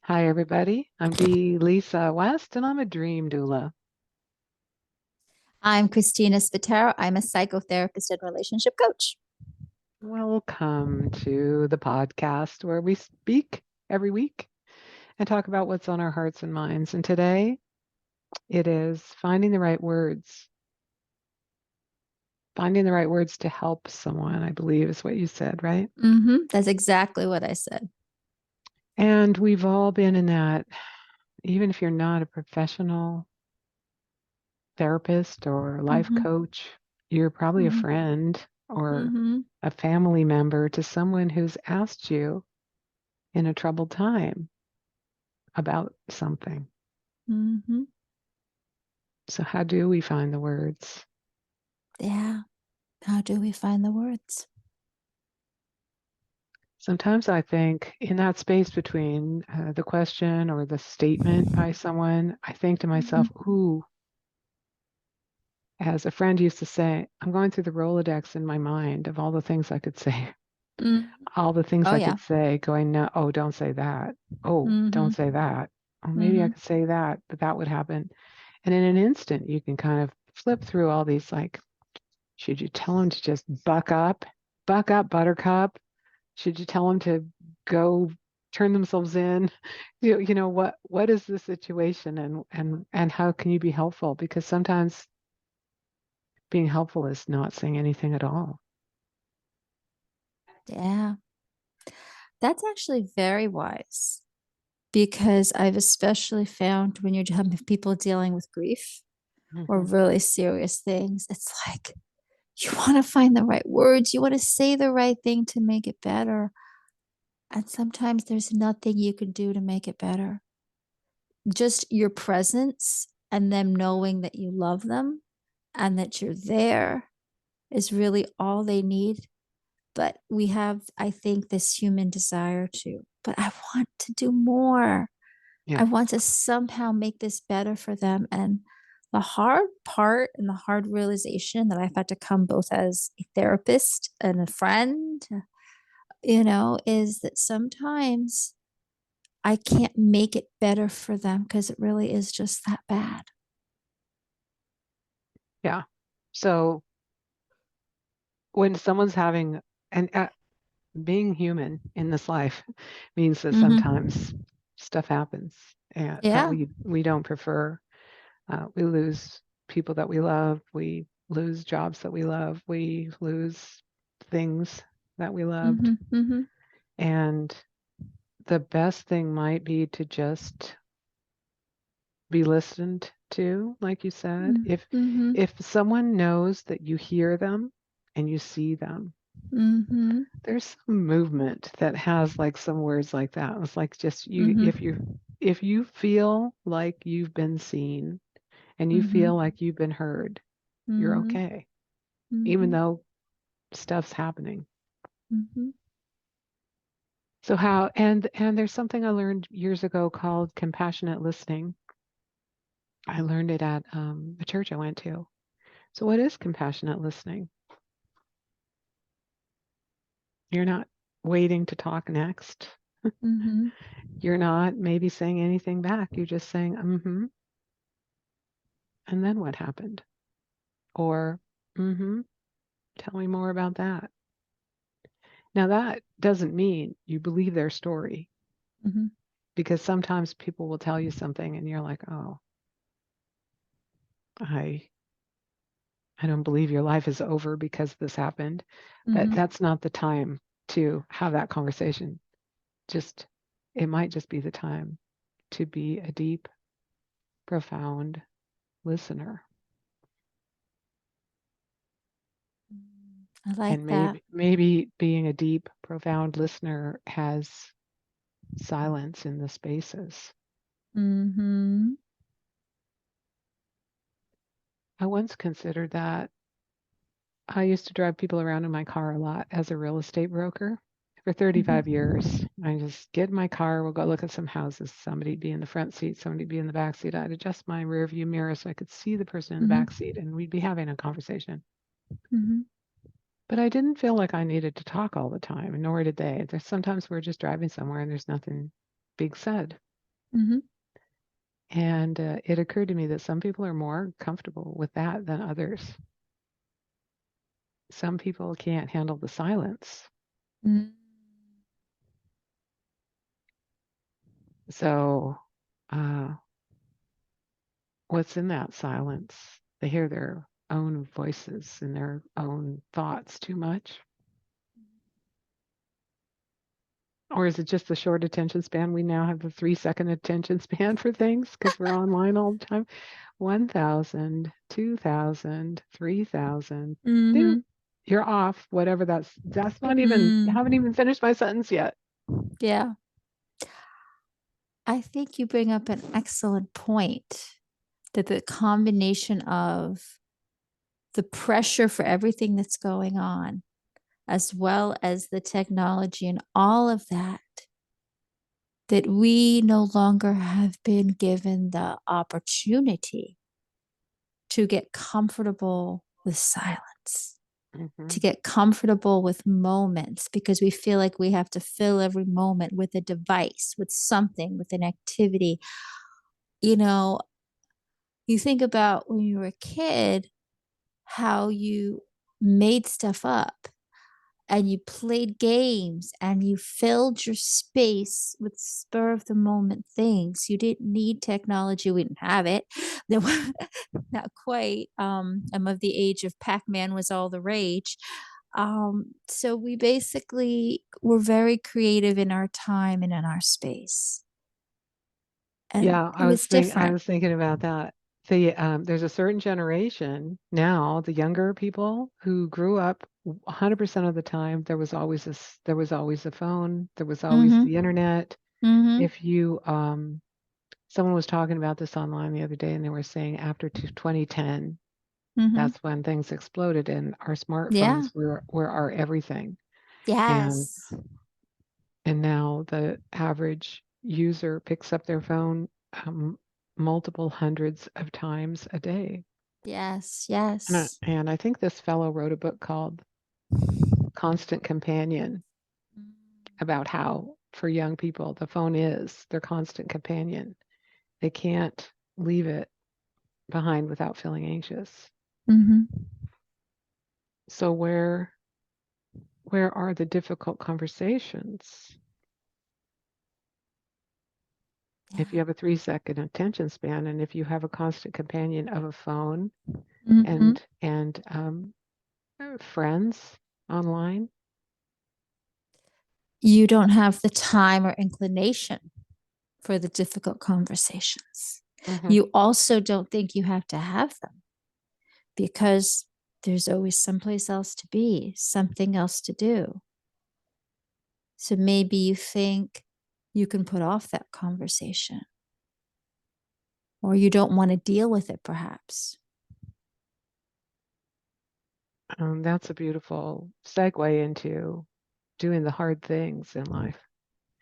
Hi, everybody. I'm D.Lisa West, and I'm a dream doula. I'm Christina Spataro. I'm a psychotherapist and relationship coach. Welcome to the podcast where we speak every week and talk about what's on our hearts and minds. And today it is finding the right words. Finding the right words to help someone, I believe is what you said, right? That's exactly what I said. And we've all been in that, even if you're not a professional therapist or life hmm coach, you're probably a hmm friend or hmm a family member to someone who's asked you in a troubled time about something. hmm So, how do we find the words? Yeah. How do we find the words? Sometimes I think in that space between the question or the statement by someone, I think to myself, hmm ooh, as a friend used to say, I'm going through the Rolodex in my mind of all the things I could say, mm all the things Oh, I yeah. could say, going, no, oh, don't say that. Oh, don't hmm say that. Oh, maybe I hmm could say that, but that would happen. And in an instant, you can kind of flip through all these like, should you tell him to just buck up? Buck up, Buttercup. Should you tell them to go turn themselves in? What is the situation and how can you be helpful? Because sometimes being helpful is not saying anything at all. Yeah. That's actually very wise because I've especially found when you're having people dealing with grief or Hmm. really serious things, it's like you want to find the right words, you want to say the right thing to make it better. And sometimes there's nothing you can do to make it better. Just your presence and them knowing that you love them and that you're there is really all they need. But we have, I think, this human desire to, but I want to do more. Yeah. I want to somehow make this better for them. And the hard part and the hard realization that I've had to come both as a therapist and a friend, is that sometimes I can't make it better for them because it really is just that bad. Yeah. So when someone's having and being human in this life means that Mm-hmm. sometimes stuff happens that Yeah. we don't prefer. We lose people that we love. We lose jobs that we love. We lose things that we loved. Mm-hmm. Mm-hmm. And the best thing might be to just be listened to, like you said. Mm-hmm. If someone knows that you hear them and you see them, Mm-hmm. there's some movement that has like some words like that. It's like just you Mm-hmm. if you feel like you've been seen and you Mm-hmm. feel like you've been heard, you're Mm-hmm. okay, even Mm-hmm. though stuff's happening. Mm-hmm. So how and there's something I learned years ago called compassionate listening. I learned it at the church I went to. So what is compassionate listening? You're not waiting to talk next. Mm-hmm. You're not maybe saying anything back. You're just saying, mm-hmm, and then what happened? Or, mm-hmm, tell me more about that. Now that doesn't mean you believe their story Mm-hmm. because sometimes people will tell you something and you're like, oh, I I don't believe your life is over because this happened. But Mm-hmm. that's not the time to have that conversation. Just it might just be the time to be a deep, profound listener. I like And that. maybe being a deep, profound listener has silence in the spaces. Mm-hmm. I once considered that. I used to drive people around in my car a lot as a real estate broker for 35 Mm-hmm. years. I just get in my car, we'll go look at some houses. Somebody'd be in the front seat, somebody'd be in the back seat. I'd adjust my rear view mirror so I could see the person in the back Mm-hmm. seat and we'd be having a conversation. Mm-hmm. But I didn't feel like I needed to talk all the time, nor did they. There's sometimes we're just driving somewhere and there's nothing big said. Mhm. And it occurred to me that some people are more comfortable with that than others. Some people can't handle the silence. Mm. So, uh, what's in that silence? They hear their own voices and their own thoughts too much. Or is it just the short attention span? We now have the 3-second attention span for things because we're online all the time. 1,000, 2,000, 3,000. Doop, Mhm. you're off. Whatever that's not even, I Mm. haven't even finished my sentence yet. Yeah. I think you bring up an excellent point that the combination of the pressure for everything that's going on, as well as the technology and all of that, that we no longer have been given the opportunity to get comfortable with silence, to Hmm. get comfortable with moments because we feel like we have to fill every moment with a device, with something, with an activity. You know, you think about when you were a kid, how you made stuff up and you played games and you filled your space with spur of the moment things. You didn't need technology. We didn't have it. There wa- Not quite. I'm of the age of Pac-Man was all the rage. So we basically were very creative in our time and in our space. And Yeah, it was I different. was thinking about that. There's a certain generation now, the younger people who grew up 100% of the time. There was always a phone, there was always Mhm. the internet. Mhm. If you Someone was talking about this online the other day, and they were saying after 2010, Mhm. that's when things exploded, and our Yeah. smartphones were our everything. And Yes. now the average user picks up their phone multiple hundreds of times a day. Yes. And Yes. I think this fellow wrote a book called Constant Companion about how for young people the phone is their constant companion. They can't leave it behind without feeling anxious. Mhm. So where are the difficult conversations? If you Yeah. have a 3-second attention span, and if you have a constant companion of a phone Mhm. and friends online. You don't have the time or inclination for the difficult conversations. Hmm. You also don't think you have to have them because there's always someplace else to be, something else to do. So maybe you think you can put off that conversation or you don't want to deal with it, perhaps. That's a beautiful segue into doing the hard things in life.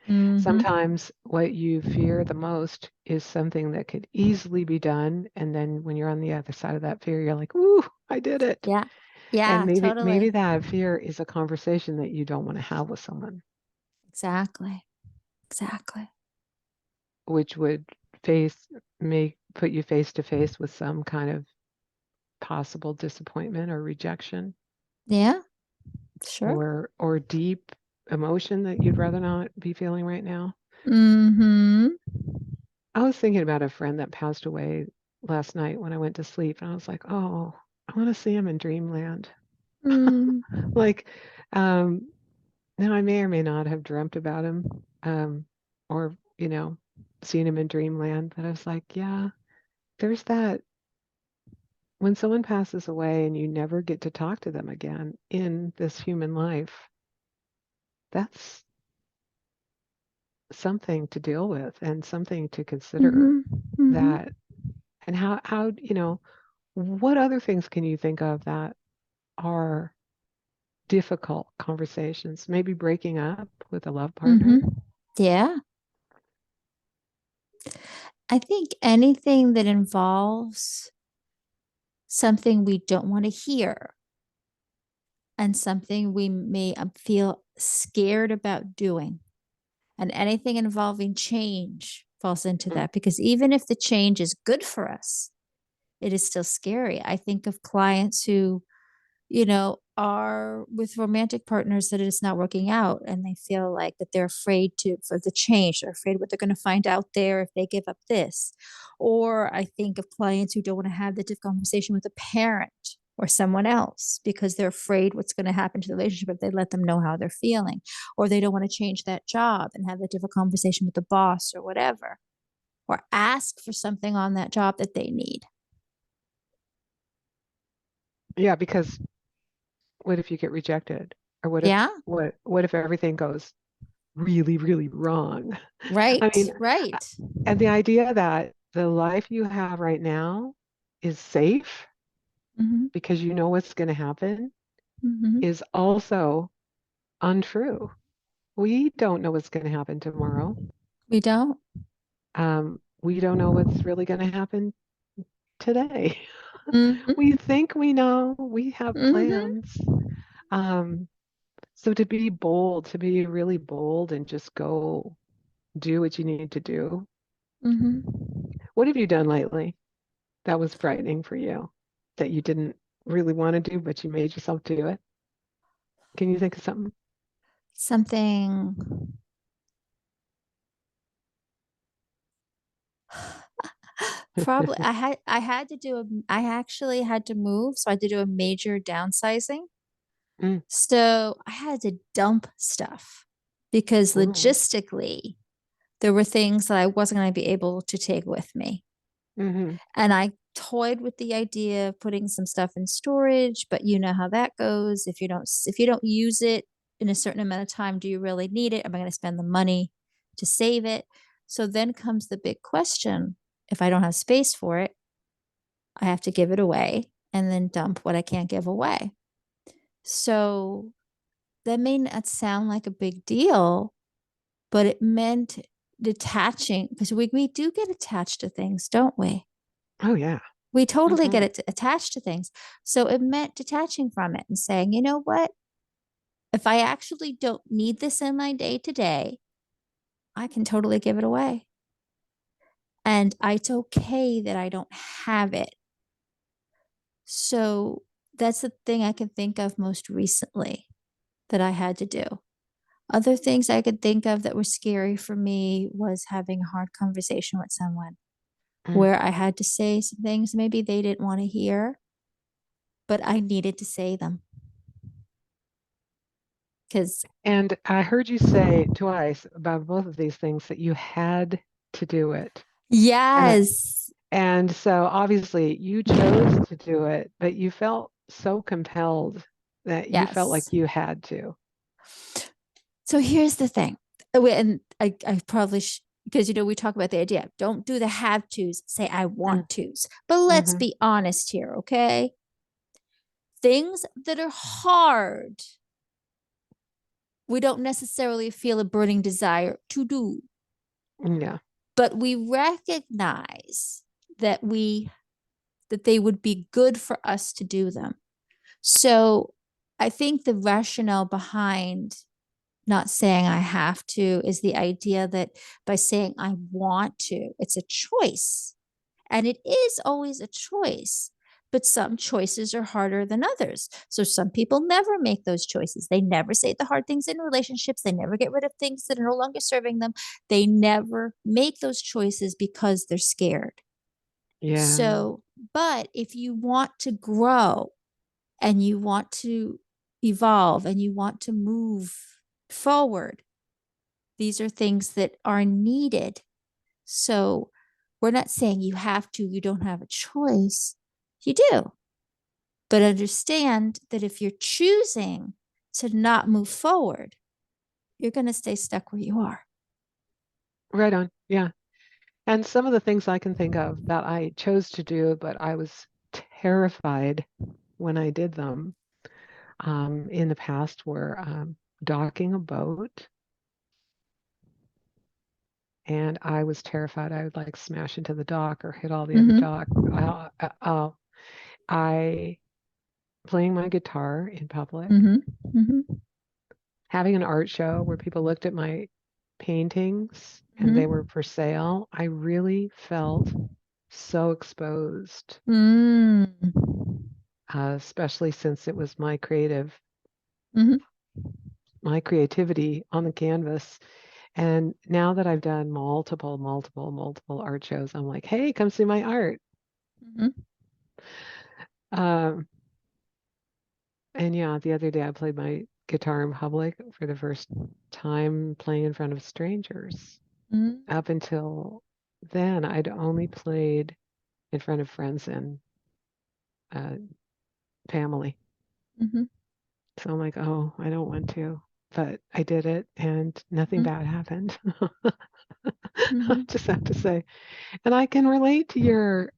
Mm-hmm. Sometimes what you fear the most is something that could easily be done, and then when you're on the other side of that fear, you're like, "Ooh, I did it!" Yeah. And Yeah, maybe totally. that fear is a conversation that you don't want to have with someone, Exactly. Exactly. which would face may put you face to face with some kind of possible disappointment or rejection Yeah, sure. or deep emotion that you'd rather not be feeling right now. Mm-hmm. I was thinking about a friend that passed away last night when I went to sleep, and I was like, "Oh, I want to see him in dreamland." Mm. Like, um, now I may or may not have dreamt about him, or seen him in dreamland, but I was like, yeah, there's that when someone passes away and you never get to talk to them again in this human life, that's something to deal with and something to consider. Mhm, mhm. That and how what other things can you think of that are difficult conversations? Maybe breaking up with a love partner. Mhm. Yeah. I think anything that involves something we don't wanna hear and something we may, feel scared about doing, and anything involving change. falls into Mm. that, because even if the change is good for us, it is still scary. I think of clients who, are with romantic partners that it is not working out, and they feel like that they're afraid to for the change. They're afraid what they're going to find out there if they give up this. Or I think of clients who don't want to have the difficult conversation with a parent or someone else because they're afraid what's going to happen to the relationship if they let them know how they're feeling. Or they don't want to change that job and have that difficult conversation with the boss or whatever. Or ask for something on that job that they need. Yeah, because what if you get rejected? Or what if Yeah, what if everything goes really, really wrong? I right, mean, uh, right. and the idea that the life you have right now is safe Mm-hmm, because you know what's going to happen mm-hmm. is also untrue. We don't know what's going to happen tomorrow. We don't. We don't know what's really going to happen today. Mhm, We think we know, we have mhm, plans. Um, so to be bold, to be really bold and just go do what you need to do. mhm. What have you done lately that was frightening for you that you didn't really want to do, but you made yourself do it? Can you think of something? Something probably I had to do a I actually had to move, so I had to do a major downsizing. Mm. So I had to dump stuff because Ooh. logistically there were things that I wasn't going to be able to take with me. Mm-hmm. And I toyed with the idea of putting some stuff in storage, but you know how that goes. If you don't use it in a certain amount of time, do you really need it? Am I going to spend the money to save it? So then comes the big question. If I don't have space for it, I have to give it away and then dump what I can't give away. So that may not sound like a big deal, but it meant detaching, because we do get attached to things, don't we? Oh yeah. We totally get Mm-hmm. it attached to things. So it meant detaching from it and saying, you know what? If I actually don't need this in my day to day, I can totally give it away. And it's okay that I don't have it. So that's the thing I can think of most recently that I had to do. Other things I could think of that were scary for me was having a hard conversation with someone Mm. where I had to say some things maybe they didn't want to hear, but I needed to say them because, And I heard you say twice about both of these things that you had to do it. And yes, and so obviously you chose to do it, but you felt so compelled that you felt yes. like you had to. So here's the thing. And I probably, because, we talk about the idea, don't do the have tos, say I Mm. want tos. But let's Hmm. be honest here, okay? Things that are hard, we don't necessarily feel a burning desire to do, Yeah. but we recognize that they would be good for us to do them. So I think the rationale behind not saying I have to is the idea that by saying I want to, it's a choice. And it is always a choice. But some choices are harder than others. So some people never make those choices. They never say the hard things in relationships. They never get rid of things that are no longer serving them. They never make those choices because they're scared. Yeah. So, but if you want to grow and you want to evolve and you want to move forward, these are things that are needed. So we're not saying you have to, you don't have a choice. You do. But understand that if you're choosing to not move forward, you're going to stay stuck where you are. Right on. Yeah. And some of the things I can think of that I chose to do, but I was terrified when I did them in the past were docking a boat. And I was terrified I would like smash into the dock or hit all the other Mm-hmm. dock. I playing my guitar in public, Mm-hmm. Mm-hmm. having an art show where people looked at my paintings and they were Mhm. for sale, I really felt so exposed, Mm. especially since it was Mhm. my creativity on the canvas. And now that I've done multiple art shows, I'm like, hey, come see my art. Mhm. Um, and yeah, the other day I played my guitar in public for the first time playing in front of strangers. Mm. Up until then, I'd only played in front of friends and uh, family. Mhm. So I'm like, oh, I don't want to. But I did it and nothing Mhm. bad happened. I Mhm. just have to say. And I can relate to your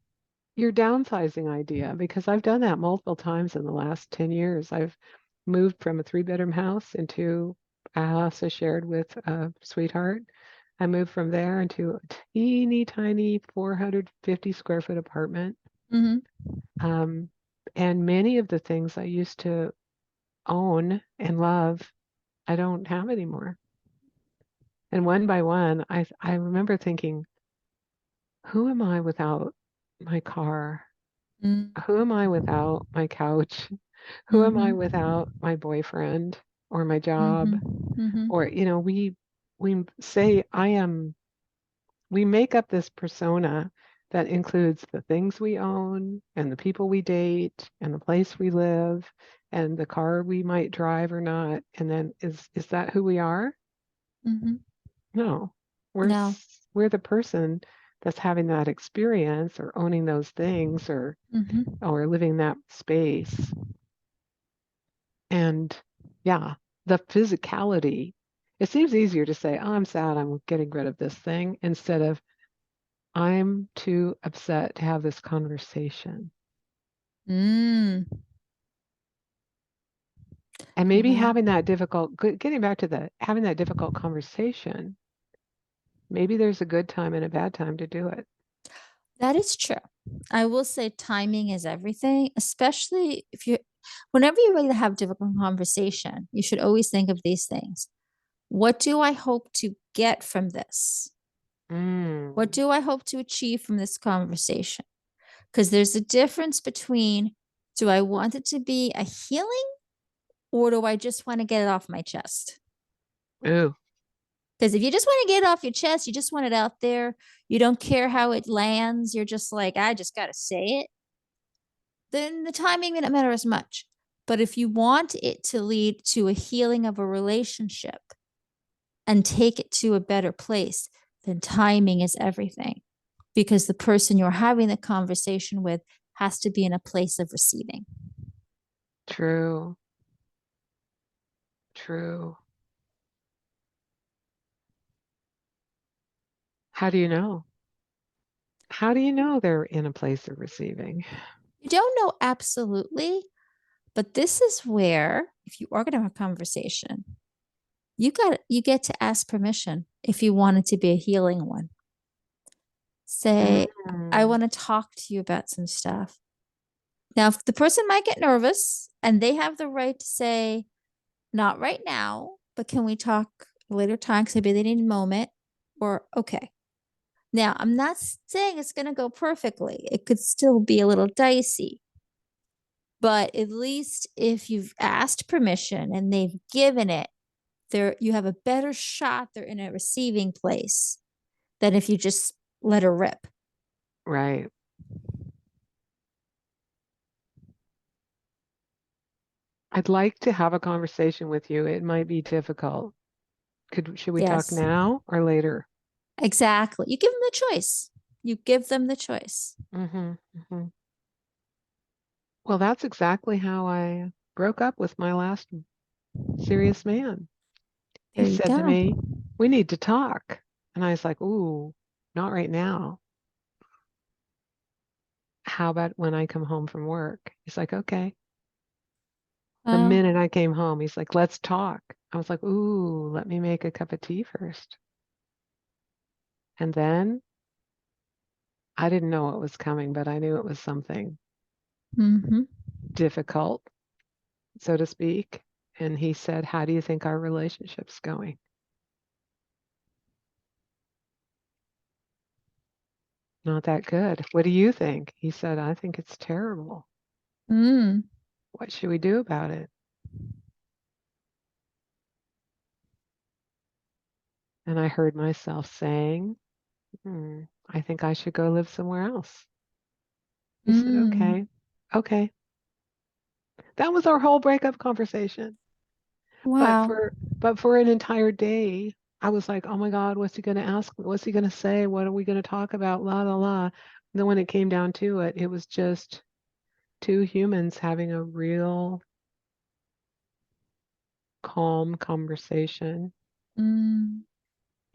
downsizing idea because I've done that multiple times in the last 10 years. I've moved from a three-bedroom house into a house I shared with a sweetheart. I moved from there into a teeny tiny 450 square foot apartment. Mhm. Um, and many of the things I used to own and love, I don't have anymore. And one by one, I remember thinking, who am I without my car? Mm. Who am I without my couch? Who am I Mhm. without my boyfriend or my job? Mhm. Mhm. Or, we say we make up this persona that includes the things we own and the people we date and the place we live and the car we might drive or not. And then is that who we are? Mhm. No. No. We're the person that's having that experience or owning those things Mhm. or living that space. And yeah, the physicality. It seems easier to say, oh, I'm sad, I'm getting rid of this thing, instead of I'm too upset to have this conversation. Mm. And maybe Yeah. having that getting back to having that difficult conversation, maybe there's a good time and a bad time to do it. That is true. I will say timing is everything, especially if you whenever you're ready to have difficult conversation, you should always think of these things. What do I hope to get from this? What Mm. do I hope to achieve from this conversation? Because there's a difference between do I want it to be a healing or do I just want to get it off my chest? Ooh, Because if you just want to get it off your chest, you just want it out there, you don't care how it lands, you're just like, I just got to say it, then the timing may not matter as much. But if you want it to lead to a healing of a relationship and take it to a better place, then timing is everything because the person you're having the conversation with has to be in a place of receiving. true, true. How do you know? How do you know they're in a place of receiving? You don't know absolutely, but this is where, if you are going to have a conversation, you get to ask permission if you want it to be a healing one. Say, I Mm. want to talk to you about some stuff. Now, if the person might get nervous and they have the right to say, not right now, but can we talk later time? Because maybe they need a moment. Or, okay. Now, I'm not saying it's going to go perfectly. It could still be a little dicey. But at least if you've asked permission and they've given it, there you have a better shot they're in a receiving place than if you just let her rip. Right. I'd like to have a conversation with you. It might be difficult. Should we talk Yes, now or later? exactly. You give them the choice. You give them the choice. Hmm. Hmm. Well, that's exactly how I broke up with my last serious man. He There you said to go. me, "We need to talk." And I was like, "Ooh, not right now. How about when I come home from work?" He's like, "Okay." The Well, minute I came home, he's like, "Let's talk." I was like, "Ooh, let me make a cup of tea first." And then I didn't know what was coming, but I knew it was something mm-hmm. difficult, so to speak. And he said, "How do you think our relationship's going?" not that good. What do you think? He said, I think it's terrible. Mm. What should we do about it? And I heard myself saying, I think I should go live somewhere else. He said, Mm. okay, okay. That was our whole breakup conversation. But Wow. for but for an entire day, I was like, oh my God, what's he gonna ask me? What's he gonna say? What are we gonna talk about? La la la. And then when it came down to it, it was just two humans having a real calm conversation. Mm.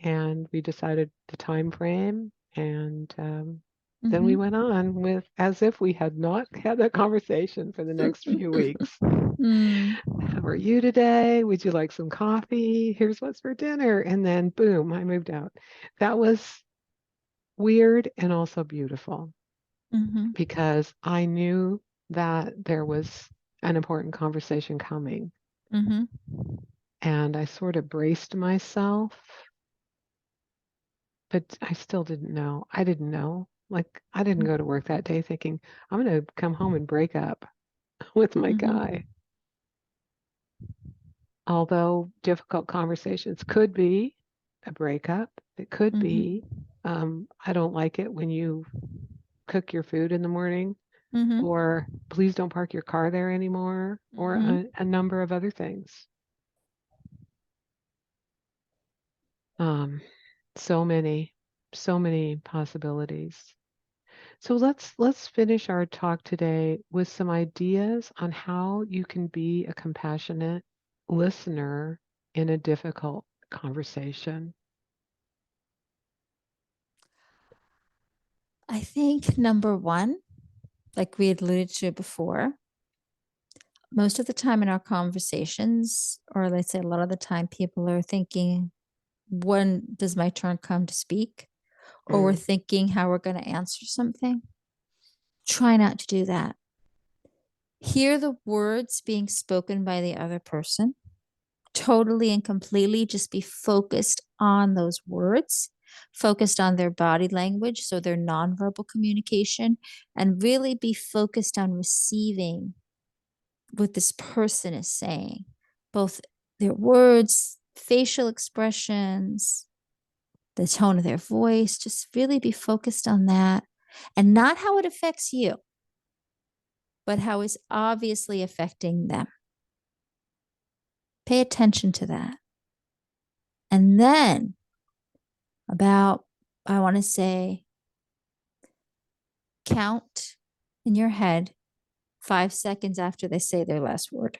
And we decided the time frame, and then we Mm-hmm. went on with as if we had not had that conversation for the next few weeks. Mm. How are you today? Would you like some coffee? Here's what's for dinner. And then boom, I moved out. That was weird and also beautiful Mm-hmm. because I knew that there was an important conversation coming. Mm-hmm. And I sort of braced myself, but I still didn't know. I didn't know. Like, I didn't go to work that day thinking, I'm going to come home and break up with my Mm-hmm. guy. Although difficult conversations could be a breakup, it could Mm-hmm. be, I don't like it when you cook your food in the morning, Mm-hmm. or please don't park your car there anymore, or Mm-hmm. a number of other things. Um, so many, so many possibilities. So let's finish our talk today with some ideas on how you can be a compassionate listener in a difficult conversation. I think number one, like we had alluded to before, most of the time in our conversations, or let's say a lot of the time, people are thinking, when does my turn come to speak? Or we're Mm, thinking how we're going to answer something. Try not to do that. Hear the words being spoken by the other person, totally and completely just be focused on those words, focused on their body language, so their nonverbal communication, and really be focused on receiving what this person is saying, both their words, facial expressions, the tone of their voice. Just really be focused on that and not how it affects you, but how it's obviously affecting them. Pay attention to that. And then, about, I want to say, count in your head 5 seconds after they say their last word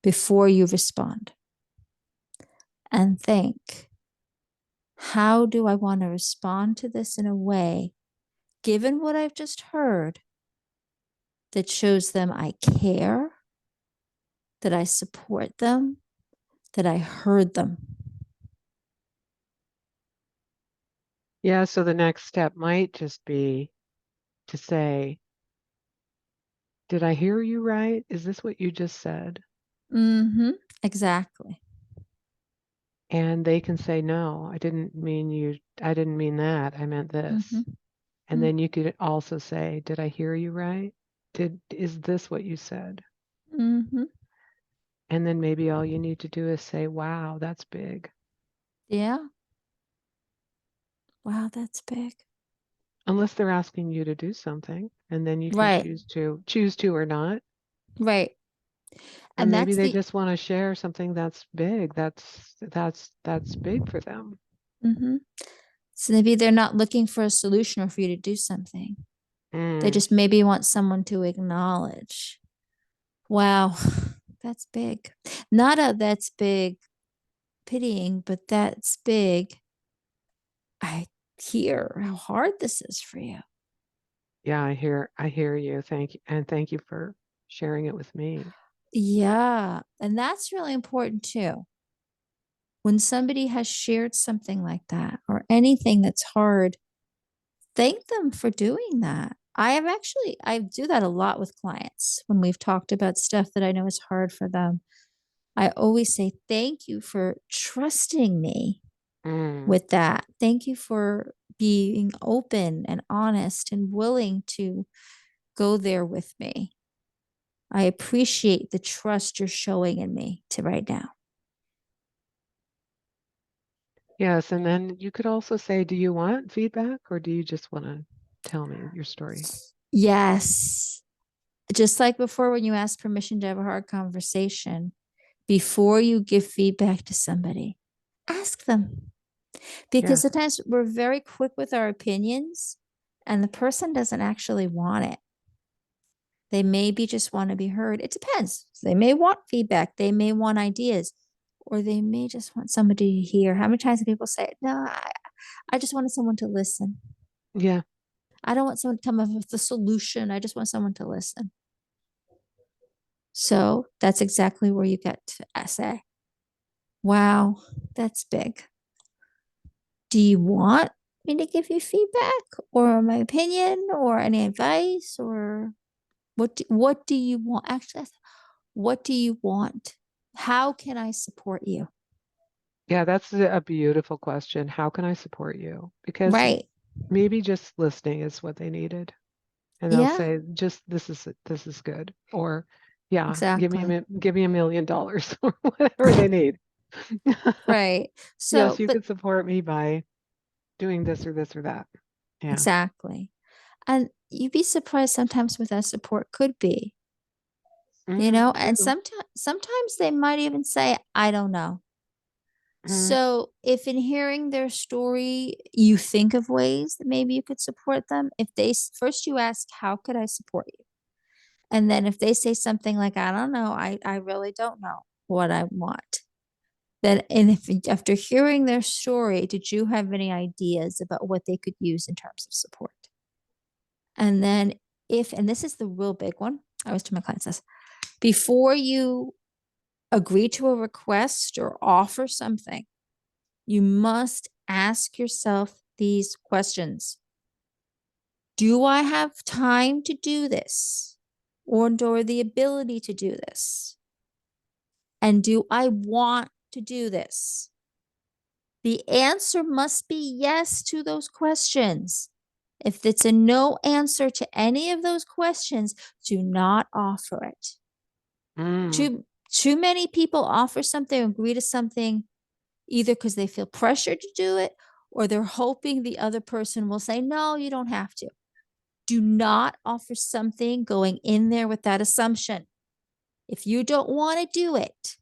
before you respond, and think, how do I want to respond to this in a way, given what I've just heard, that shows them I care, that I support them, that I heard them? yeah, so the next step might just be to say, did I hear you right? Is this what you just said? Mm-hmm. Exactly. And they can say, no, I didn't mean that. I meant Mm-hmm. this. And then you could also say, did I hear you right? Is this what you said? Mm-hmm. And then maybe all you need to do is say, wow, that's big. Yeah. Wow, that's big. Unless they're asking you to do something, and then you can Right. choose to or not. Right. Or And maybe that's they the just want to share something that's big. That's big for them. mm-hmm. So maybe they're not looking for a solution or for you to do something. They Mm, just maybe want someone to acknowledge, wow, that's big. Not a that's big pitying, but that's big. I hear how hard this is for you. yeah, I hear you. Thank you. And thank you for sharing it with me. Yeah. And that's really important too. When somebody has shared something like that or anything that's hard, thank them for doing that. I do that a lot with clients when we've talked about stuff that I know is hard for them. I always say, thank you for trusting me Mm, with that. Thank you for being open and honest and willing to go there with me. I appreciate the trust you're showing in me to right now. Yes, and then you could also say, do you want feedback or do you just want to tell me your story? Yes. Just like before, when you ask permission to have a hard conversation, before you give feedback to somebody, ask them. Because Yes. sometimes we're very quick with our opinions and the person doesn't actually want it. They maybe just want to be heard. It depends. They may want feedback, they may want ideas, or they may just want somebody to hear. How many times do people say, no, I just wanted someone to listen. Yeah. I don't want someone to come up with the solution. I just want someone to listen. So that's exactly where you get to say, wow, that's big. Do you want me to give you feedback or my opinion or any advice or what do you want? Actually, what do you want? How can I support you? Yeah, that's a beautiful question. How can I support you? Because Right. maybe just listening is what they needed. And they'll Yeah, say, just this is good. Or yeah, exactly. give me $1 million or whatever they need. Right. Yes, So, you but could support me by doing this or that. Yeah. exactly. And you'd be surprised sometimes what that support could be, and True. sometimes they might even say, I don't know. Mm, So, if in hearing their story, you think of ways that maybe you could support them, if they first you ask, how could I support you? And then if they say something like, I don't know, I really don't know what I want. Then, and if after hearing their story, did you have any ideas about what they could use in terms of support? And then, and this is the real big one, I always tell my clients this before you agree to a request or offer something, you must ask yourself these questions. Do I have time to do this? Or the ability to do this? And do I want to do this? The answer must be yes to those questions. If it's a no answer to any of those questions, do not offer it. mm, Too many people offer something, agree to something, either because they feel pressured to do it or they're hoping the other person will say, no, you don't have to. Do not offer something going in there with that assumption. If you don't want to do it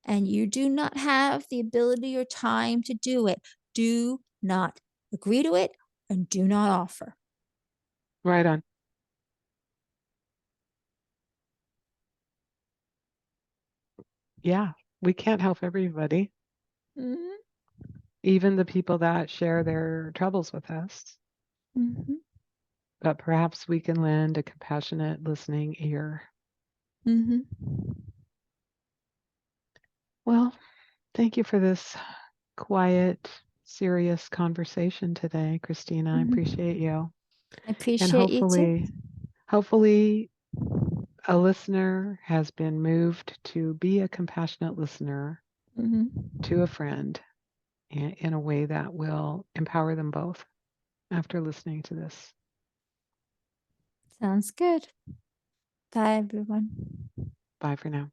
and you do not have the ability or time to do it, do not agree to it and do not offer. right on. Yeah, we can't help everybody, Mm-hmm. even the people that share their troubles with us. Mm-hmm. But perhaps we can lend a compassionate listening ear. Mm-hmm. Well, thank you for this quiet, serious conversation today, Christina. I Mm-hmm. appreciate you. I And appreciate you too. hopefully a listener has been moved to be a compassionate listener Mm-hmm. to a friend in a way that will empower them both after listening to this. Sounds good. Bye, everyone. Bye for now.